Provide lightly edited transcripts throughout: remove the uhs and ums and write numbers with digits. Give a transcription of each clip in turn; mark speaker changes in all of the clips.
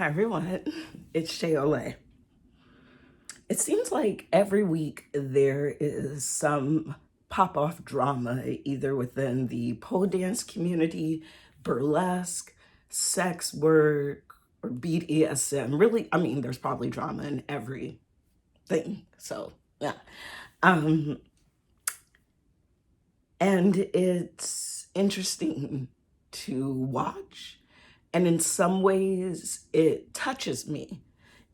Speaker 1: Hi everyone, it's Shay Au Lait. It seems like every week there is some pop-off drama either within the pole dance community, burlesque, sex work, or BDSM. Really, I mean, there's probably drama in everything. So, yeah. Um, and it's interesting to watch. And in some ways, it touches me,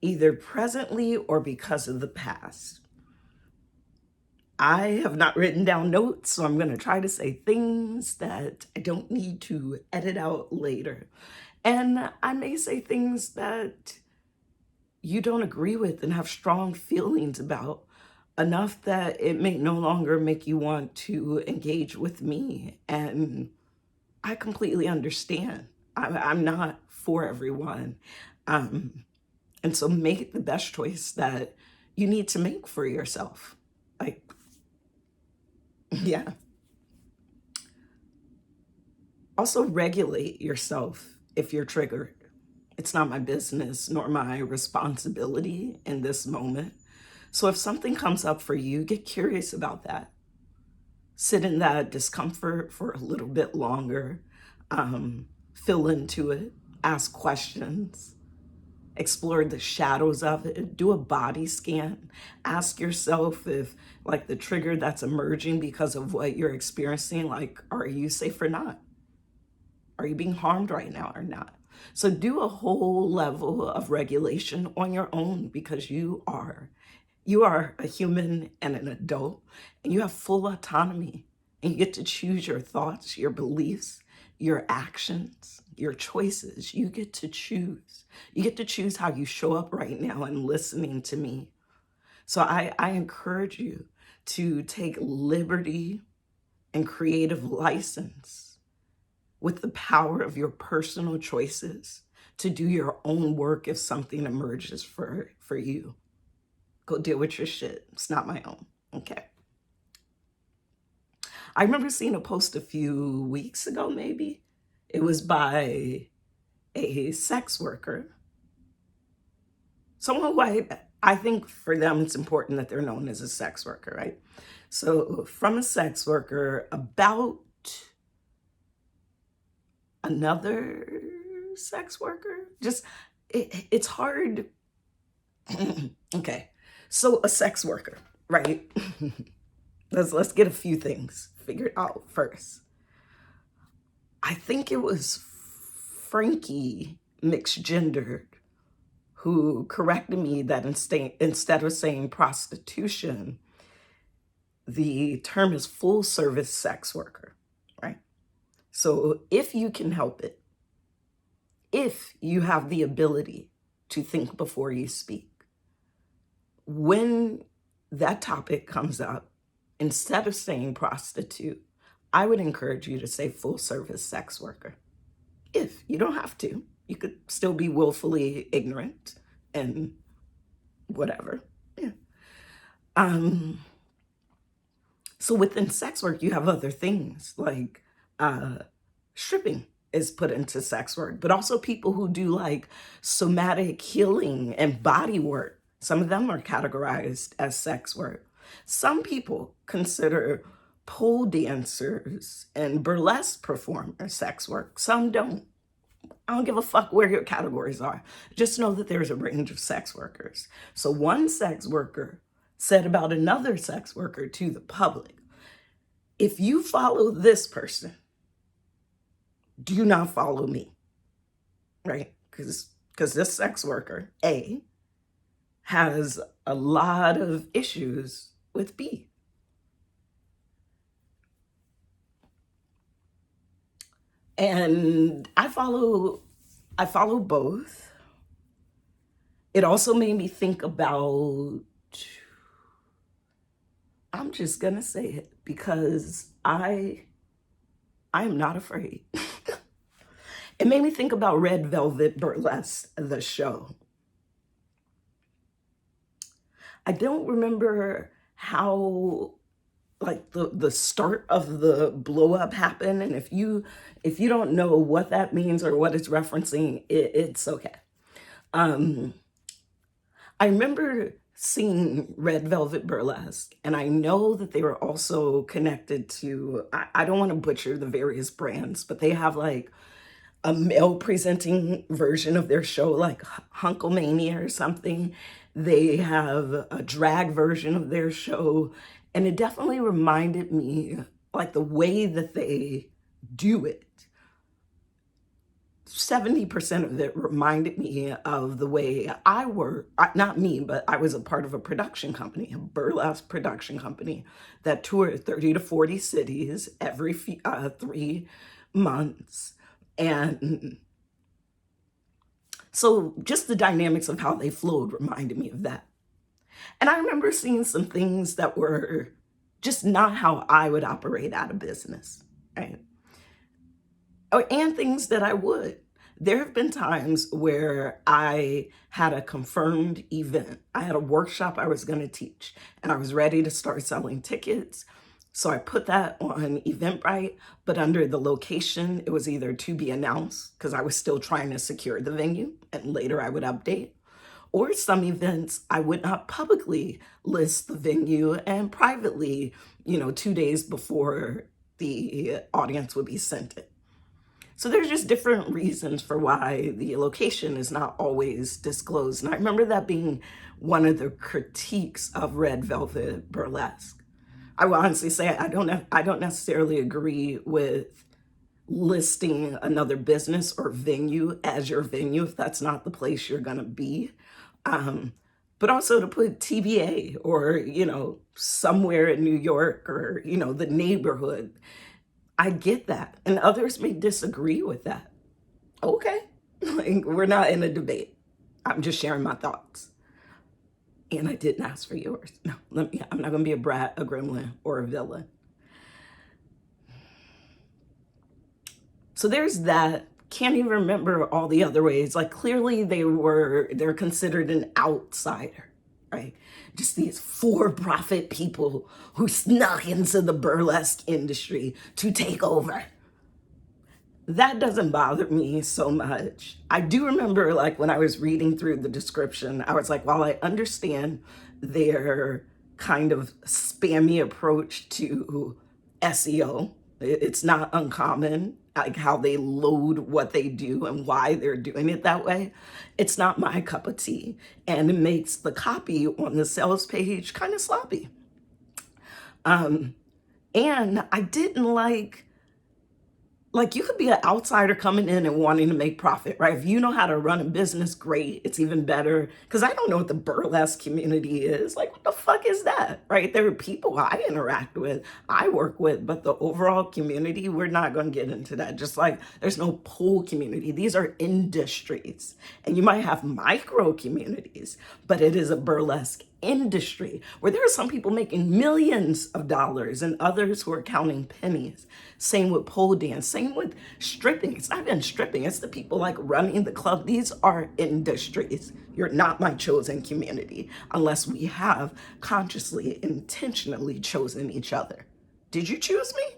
Speaker 1: either presently or because of the past. I have not written down notes, so I'm going to try to say things that I don't need to edit out later. And I may say things that you don't agree with and have strong feelings about, enough that it may no longer make you want to engage with me. And I completely understand. I'm not for everyone. And so make the best choice that you need to make for yourself. Like, yeah. Also regulate yourself if you're triggered. It's not my business nor my responsibility in this moment. So if something comes up for you, get curious about that. Sit in that discomfort for a little bit longer. Fill into it. Ask questions. Explore the shadows of it. Do a body scan. Ask yourself if, like, the trigger that's emerging because of what you're experiencing, like, are you safe or not? Are you being harmed right now or not? So do a whole level of regulation on your own, because you are a human and an adult, and you have full autonomy, and you get to choose your thoughts, your beliefs, your actions, your choices. You get to choose. You get to choose how you show up right now and listening to me. So I encourage you to take liberty and creative license with the power of your personal choices to do your own work if something emerges for you. Go deal with your shit. It's not my own. Okay. I remember seeing a post a few weeks ago, maybe. It was by a sex worker. Someone who I think for them it's important that they're known as a sex worker, right? So from a sex worker about another sex worker. Just, it's hard. Okay. So a sex worker, right? Let's get a few things figured out first. I think it was Frankie, mixed gendered, who corrected me that instead of saying prostitution, the term is full service sex worker, right? So if you can help it, if you have the ability to think before you speak, when that topic comes up, instead of saying prostitute, I would encourage you to say full service sex worker. If you don't have to, you could still be willfully ignorant and whatever. Yeah. So within sex work, you have other things like stripping is put into sex work, but also people who do like somatic healing and body work. Some of them are categorized as sex work. Some people consider pole dancers and burlesque performers sex work. Some don't. I don't give a fuck where your categories are. Just know that there's a range of sex workers. So one sex worker said about another sex worker to the public, if you follow this person, do not follow me, right? Because this sex worker, A, has a lot of issues with B. And I follow both. It also made me think about, I'm just gonna say it because I am not afraid. It made me think about Red Velvet Burlesque, the show. I don't remember how, like, the start of the blow up happened, and if you don't know what that means or what it's referencing, it's okay. Um, I remember seeing Red Velvet Burlesque, and I know that they were also connected to, I don't want to butcher the various brands, but they have like a male presenting version of their show, like Hunkomania or something. They have a drag version of their show, and it definitely reminded me, like the way that they do it, 70% of it reminded me of the way I work. Not me, but I was a part of a production company, a burlesque production company that toured 30 to 40 cities every 3 months. And so just the dynamics of how they flowed reminded me of that. And I remember seeing some things that were just not how I would operate out of business, right? Oh, and things that I would. There have been times where I had a confirmed event. I had a workshop I was going to teach, and I was ready to start selling tickets. So I put that on Eventbrite, but under the location, it was either to be announced, because I was still trying to secure the venue, and later I would update. Or some events, I would not publicly list the venue, and privately, 2 days before the audience would be sent it. So there's just different reasons for why the location is not always disclosed. And I remember that being one of the critiques of Red Velvet Burlesque. I will honestly say I don't necessarily agree with listing another business or venue as your venue if that's not the place you're gonna be. But also to put TBA or, somewhere in New York or, the neighborhood. I get that. And others may disagree with that. Okay. Like, we're not in a debate. I'm just sharing my thoughts. And I didn't ask for yours. No, I'm not going to be a brat, a gremlin, or a villain. So there's that. Can't even remember all the other ways. Like, clearly they're considered an outsider, right? Just these for-profit people who snuck into the burlesque industry to take over. That doesn't bother me so much. I do remember, like, when I was reading through the description, I was like, while I understand their kind of spammy approach to SEO, it's not uncommon, like how they load what they do and why they're doing it that way. It's not my cup of tea. And it makes the copy on the sales page kind of sloppy. And I didn't like you could be an outsider coming in and wanting to make profit, right? If you know how to run a business, great. It's even better. Because I don't know what the burlesque community is. Like, what the fuck is that, right? There are people I interact with, I work with, but the overall community, we're not going to get into that. Just like there's no pole community. These are industries. And you might have micro communities, but it is a burlesque industry where there are some people making millions of dollars and others who are counting pennies. Same with pole dance, same with stripping. It's not even stripping, it's the people like running the club. These are industries. You're not my chosen community unless we have consciously, intentionally chosen each other. Did you choose me?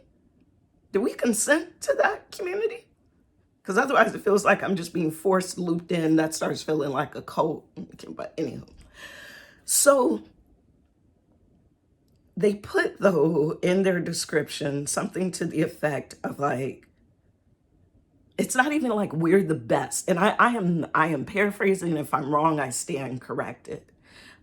Speaker 1: Did we consent to that community? Because otherwise it feels like I'm just being forced looped in. That starts feeling like a cult. But anyhow. So they put, though, in their description something to the effect of like, it's not even like we're the best. And I am paraphrasing. If I'm wrong, I stand corrected.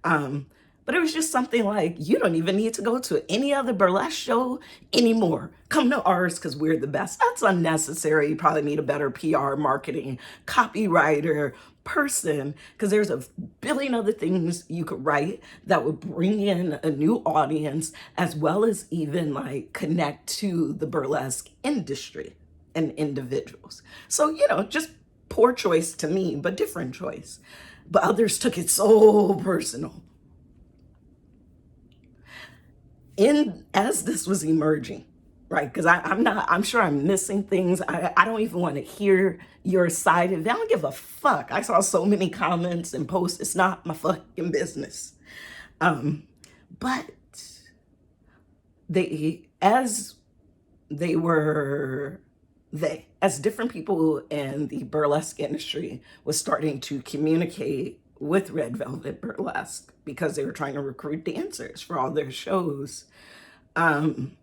Speaker 1: But it was just something like, you don't even need to go to any other burlesque show anymore. Come to ours because we're the best. That's unnecessary. You probably need a better PR, marketing, copywriter, person, because there's a billion other things you could write that would bring in a new audience, as well as even like connect to the burlesque industry and individuals. So, just poor choice to me, but different choice. But others took it so personal. As this was emerging, right? Because I'm sure I'm missing things. I don't even want to hear your side of it. I don't give a fuck. I saw so many comments and posts. It's not my fucking business. But they as different people in the burlesque industry was starting to communicate with Red Velvet Burlesque because they were trying to recruit dancers for all their shows, in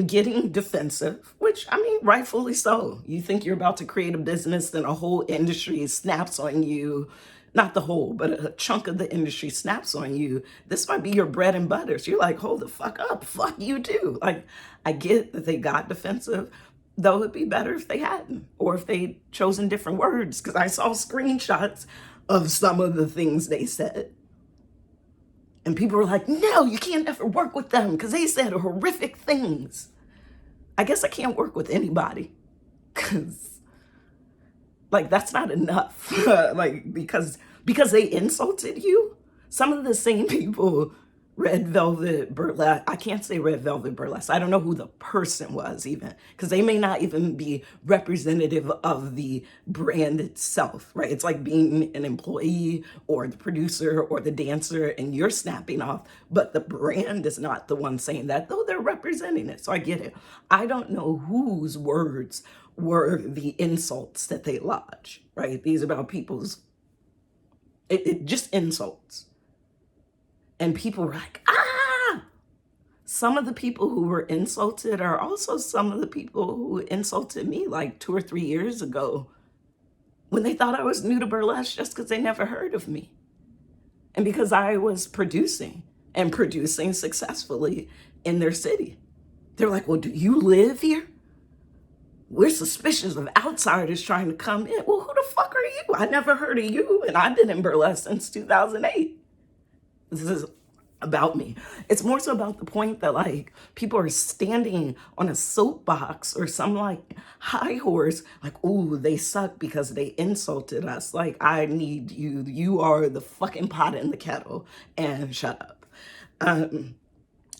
Speaker 1: getting defensive, which, I mean, rightfully so. You think you're about to create a business, then a whole industry snaps on you. Not the whole, but a chunk of the industry snaps on you. This might be your bread and butter. So you're like, hold the fuck up. Fuck you too. Like, I get that they got defensive, though it'd be better if they hadn't, or if they'd chosen different words, because I saw screenshots of some of the things they said. And people were like, no, you can't ever work with them because they said horrific things. I guess I can't work with anybody because, like, that's not enough. Like, because they insulted you. Some of the same people, Red Velvet Burlesque, I can't say Red Velvet Burlesque. I don't know who the person was even, because they may not even be representative of the brand itself, right? It's like being an employee or the producer or the dancer and you're snapping off, but the brand is not the one saying that, though they're representing it. So I get it. I don't know whose words were the insults that they lodge, right? These are about people's, it just insults. And people were like, ah! Some of the people who were insulted are also some of the people who insulted me like 2 or 3 years ago when they thought I was new to burlesque just because they never heard of me. And because I was producing and producing successfully in their city. They're like, well, do you live here? We're suspicious of outsiders trying to come in. Well, who the fuck are you? I never heard of you, and I've been in burlesque since 2008. This is about me. It's more so about the point that, like, people are standing on a soapbox or some, like, high horse, like, ooh, they suck because they insulted us. Like, I need you. You are the fucking pot in the kettle, and shut up.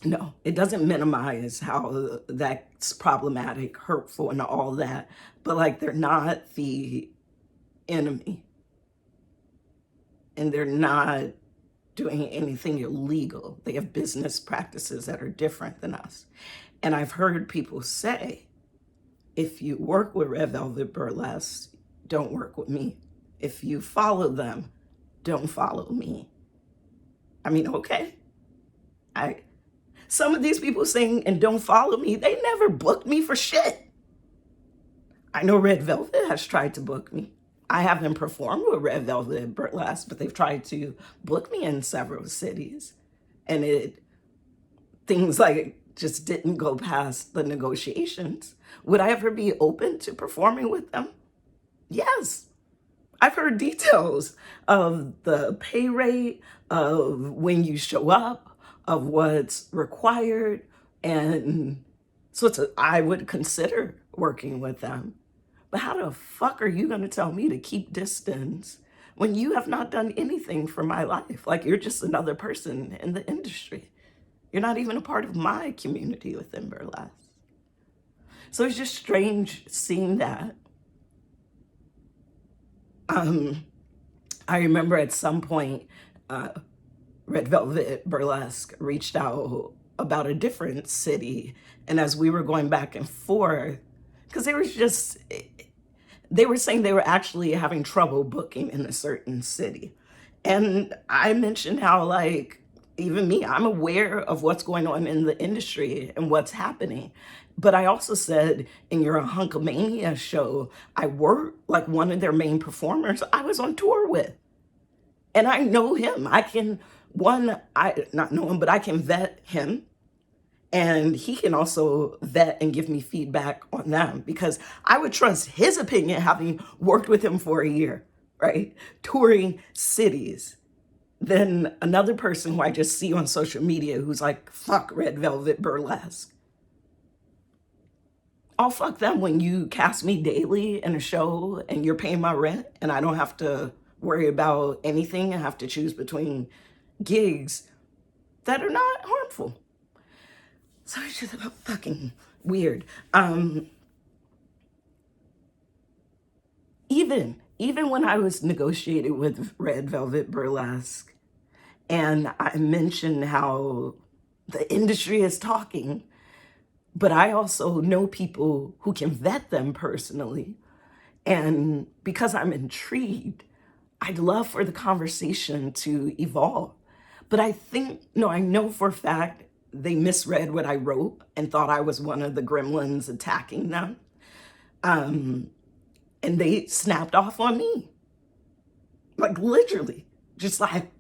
Speaker 1: No, it doesn't minimize how that's problematic, hurtful, and all that. But, like, they're not the enemy. And they're not doing anything illegal. They have business practices that are different than us. And I've heard people say, if you work with Red Velvet Burlesque, don't work with me. If you follow them, don't follow me. I mean, okay. Some of these people saying, and don't follow me, they never booked me for shit. I know Red Velvet has tried to book me. I haven't performed with Red Velvet Burlesque, but they've tried to book me in several cities. And things like just didn't go past the negotiations. Would I ever be open to performing with them? Yes. I've heard details of the pay rate, of when you show up, of what's required. And so I would consider working with them. But how the fuck are you going to tell me to keep distance when you have not done anything for my life? Like, you're just another person in the industry. You're not even a part of my community within burlesque. So it's just strange seeing that. I remember at some point, Red Velvet Burlesque reached out about a different city. And as we were going back and forth, because they were saying they were actually having trouble booking in a certain city. And I mentioned how, like, even me, I'm aware of what's going on in the industry and what's happening. But I also said, in your Hunkamania show, I work like one of their main performers I was on tour with. And I know him. I not know him, but I can vet him. And he can also vet and give me feedback on them, because I would trust his opinion having worked with him for a year, right? Touring cities. Than another person who I just see on social media who's like, fuck Red Velvet Burlesque. I'll fuck them when you cast me daily in a show and you're paying my rent and I don't have to worry about anything. I have to choose between gigs that are not harmful. So it's just about fucking weird. Even when I was negotiating with Red Velvet Burlesque and I mentioned how the industry is talking, But I also know people who can vet them personally. And because I'm intrigued, I'd love for the conversation to evolve. But I think, no, I know for a fact they misread what I wrote and thought I was one of the gremlins attacking them. And they snapped off on me. Like literally, just like,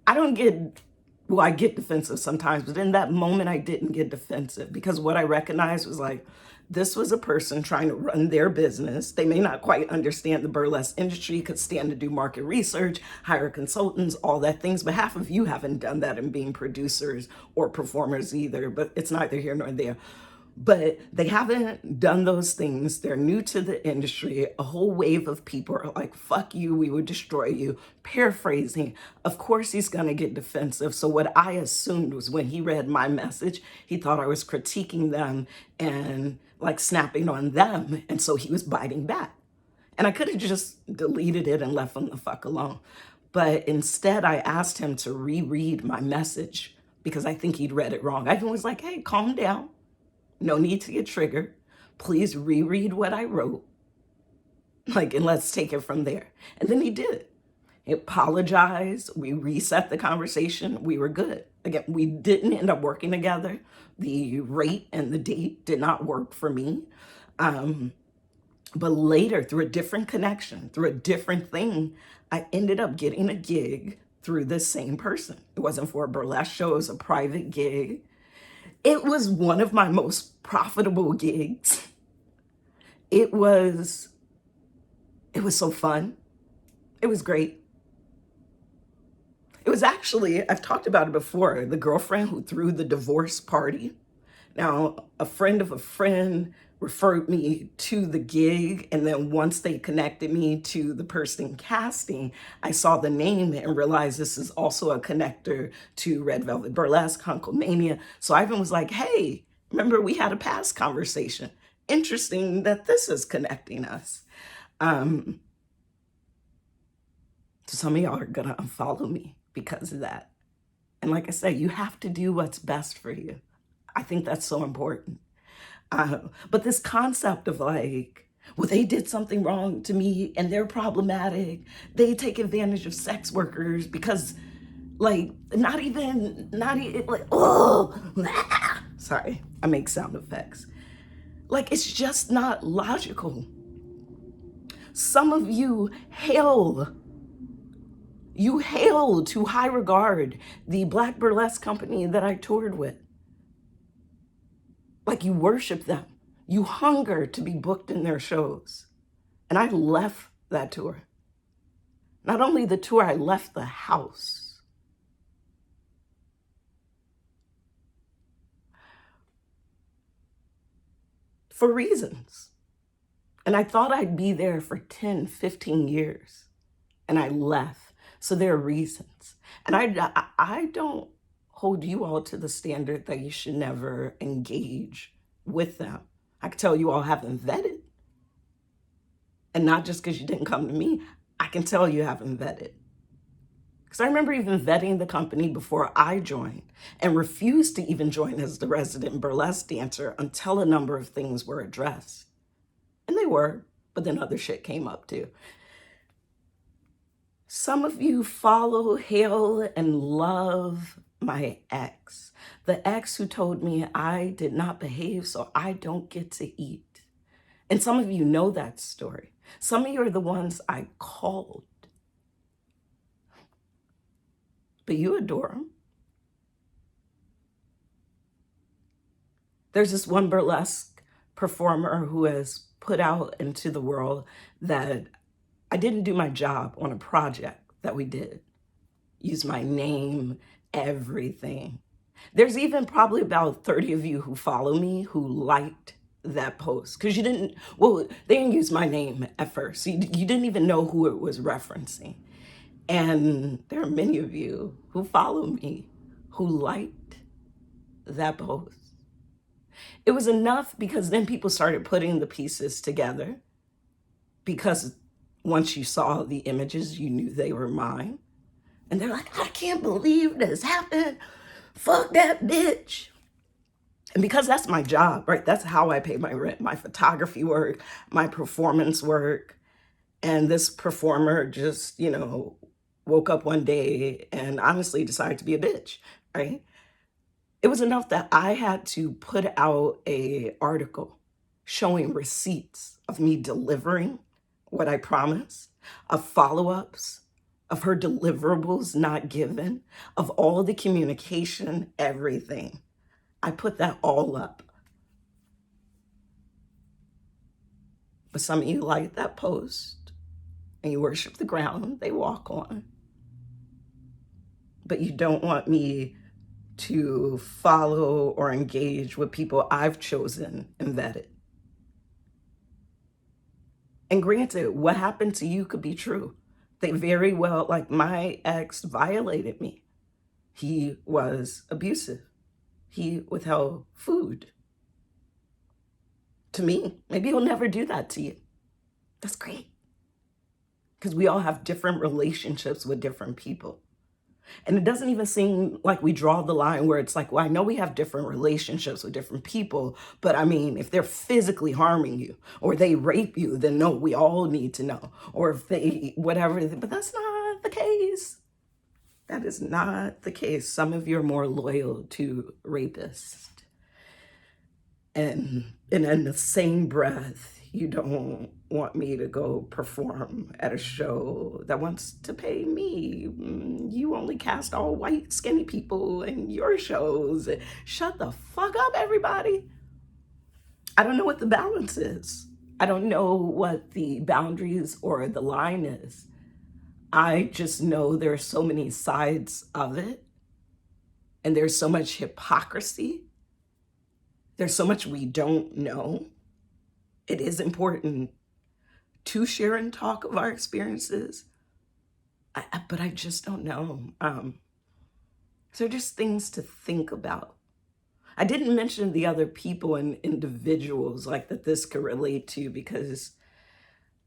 Speaker 1: I don't get, well, I get defensive sometimes, but in that moment I didn't get defensive because what I recognized was like, this was a person trying to run their business. They may not quite understand the burlesque industry, could stand to do market research, hire consultants, all that things, but half of you haven't done that in being producers or performers either, but it's neither here nor there. But they haven't done those things. They're new to the industry. A whole wave of people are like, fuck you, we would destroy you. Paraphrasing, of course he's gonna get defensive. So what I assumed was when he read my message, he thought I was critiquing them and like snapping on them. And so he was biting back. And I could have just deleted it and left him the fuck alone. But instead I asked him to reread my message because I think he'd read it wrong. I even was like, hey, calm down. No need to get triggered. Please reread what I wrote. Like, and let's take it from there. And then he did. He apologized. We reset the conversation. We were good. Again, we didn't end up working together. The rate and the date did not work for me. But later, through a different connection, through a different thing, I ended up getting a gig through this same person. It wasn't for a burlesque show. It was a private gig. It was one of my most profitable gigs. It was so fun. It was great. It was actually, I've talked about it before, the girlfriend who threw the divorce party. Now, a friend of a friend referred me to the gig, and then once they connected me to the person casting, I saw the name and realized this is also a connector to Red Velvet Burlesque, Hunkelmania. So I even was like, hey, remember we had a past conversation. Interesting that this is connecting us. So some of y'all are gonna unfollow me because of that. And like I said, you have to do what's best for you. I think that's so important. But this concept of like, well, they did something wrong to me and they're problematic. They take advantage of sex workers because like, not even like, oh, sorry, I make sound effects. Like, it's just not logical. Some of you hail to high regard the Black burlesque company that I toured with. Like, you worship them. You hunger to be booked in their shows. And I left that tour. Not only the tour, I left the house. For reasons. And I thought I'd be there for 10, 15 years. And I left. So there are reasons. And I don't hold you all to the standard that you should never engage with them. I can tell you all haven't vetted. And not just because you didn't come to me, I can tell you haven't vetted. Because I remember even vetting the company before I joined and refused to even join as the resident burlesque dancer until a number of things were addressed. And they were, but then other shit came up too. Some of you follow, hail, and love my ex. The ex who told me I did not behave, so I don't get to eat. And some of you know that story. Some of you are the ones I called. But you adore him. There's this one burlesque performer who has put out into the world that I didn't do my job on a project that we did. Use my name, everything. There's even probably about 30 of you who follow me who liked that post because you didn't, well, they didn't use my name at first. You didn't even know who it was referencing. And there are many of you who follow me who liked that post. It was enough because then people started putting the pieces together because once you saw the images, you knew they were mine. And they're like, I can't believe this happened. Fuck that bitch. And because that's my job, right? That's how I pay my rent, my photography work, my performance work. And this performer just, woke up one day and honestly decided to be a bitch, right? It was enough that I had to put out a article showing receipts of me delivering what I promised, of follow-ups, of her deliverables not given, of all the communication, everything. I put that all up. But some of you like that post and you worship the ground they walk on. But you don't want me to follow or engage with people I've chosen and vetted. And granted, what happened to you could be true. They very well, like my ex violated me. He was abusive. He withheld food. To me, maybe he'll never do that to you. That's great. Because we all have different relationships with different people. And it doesn't even seem like we draw the line where it's like, well, I know we have different relationships with different people, but I mean, if they're physically harming you or they rape you, then no, we all need to know. Or if they, whatever, but that's not the case. That is not the case. Some of you are more loyal to rapists. And in the same breath, you don't want me to go perform at a show that wants to pay me. You only cast all white, skinny people in your shows. Shut the fuck up, everybody. I don't know what the balance is. I don't know what the boundaries or the line is. I just know there are so many sides of it. And there's so much hypocrisy. There's so much we don't know. It is important to share and talk of our experiences, but I just don't know. So just things to think about. I didn't mention the other people and individuals like that this could relate to because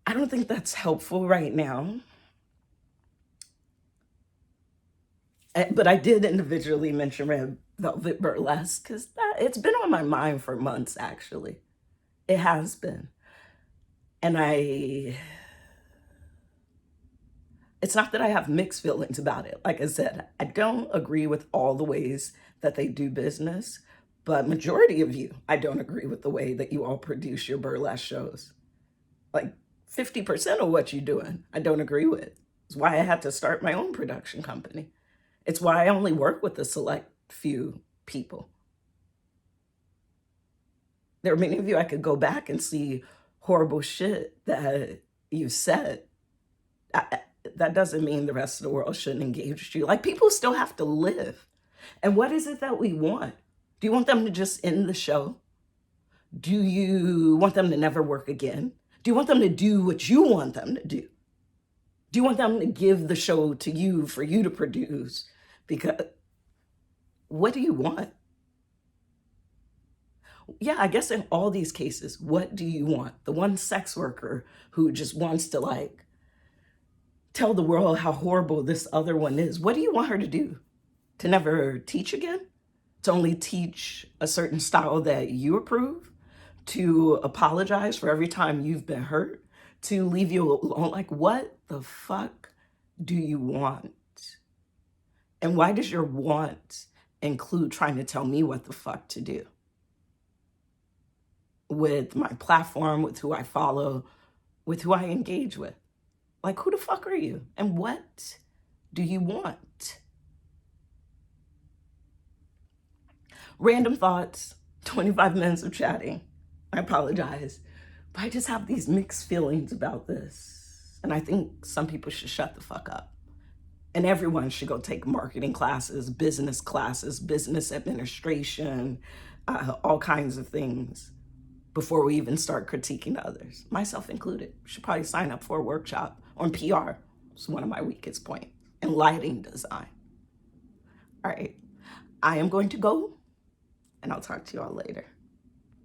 Speaker 1: I don't think that's helpful right now. But I did individually mention Red Velvet Burlesque because it's been on my mind for months, actually. It has been. And it's not that I have mixed feelings about it. Like I said, I don't agree with all the ways that they do business, but majority of you, I don't agree with the way that you all produce your burlesque shows. Like 50% of what you're doing, I don't agree with. It's why I had to start my own production company. It's why I only work with a select few people. There are many of you I could go back and see horrible shit that you said. That doesn't mean the rest of the world shouldn't engage with you. Like, people still have to live. And what is it that we want? Do you want them to just end the show? Do you want them to never work again? Do you want them to do what you want them to do? Do you want them to give the show to you for you to produce? Because what do you want? Yeah, I guess in all these cases, what do you want? The one sex worker who just wants to like tell the world how horrible this other one is. What do you want her to do? To never teach again? To only teach a certain style that you approve? To apologize for every time you've been hurt? To leave you alone? Like, what the fuck do you want? And why does your want include trying to tell me what the fuck to do? With my platform, with who I follow, with who I engage with. Like, who the fuck are you? And what do you want? Random thoughts, 25 minutes of chatting. I apologize. But I just have these mixed feelings about this. And I think some people should shut the fuck up. And everyone should go take marketing classes, business administration, all kinds of things before we even start critiquing others, myself included. Should probably sign up for a workshop on PR. It's one of my weakest points. And lighting design. All right, I am going to go, and I'll talk to you all later.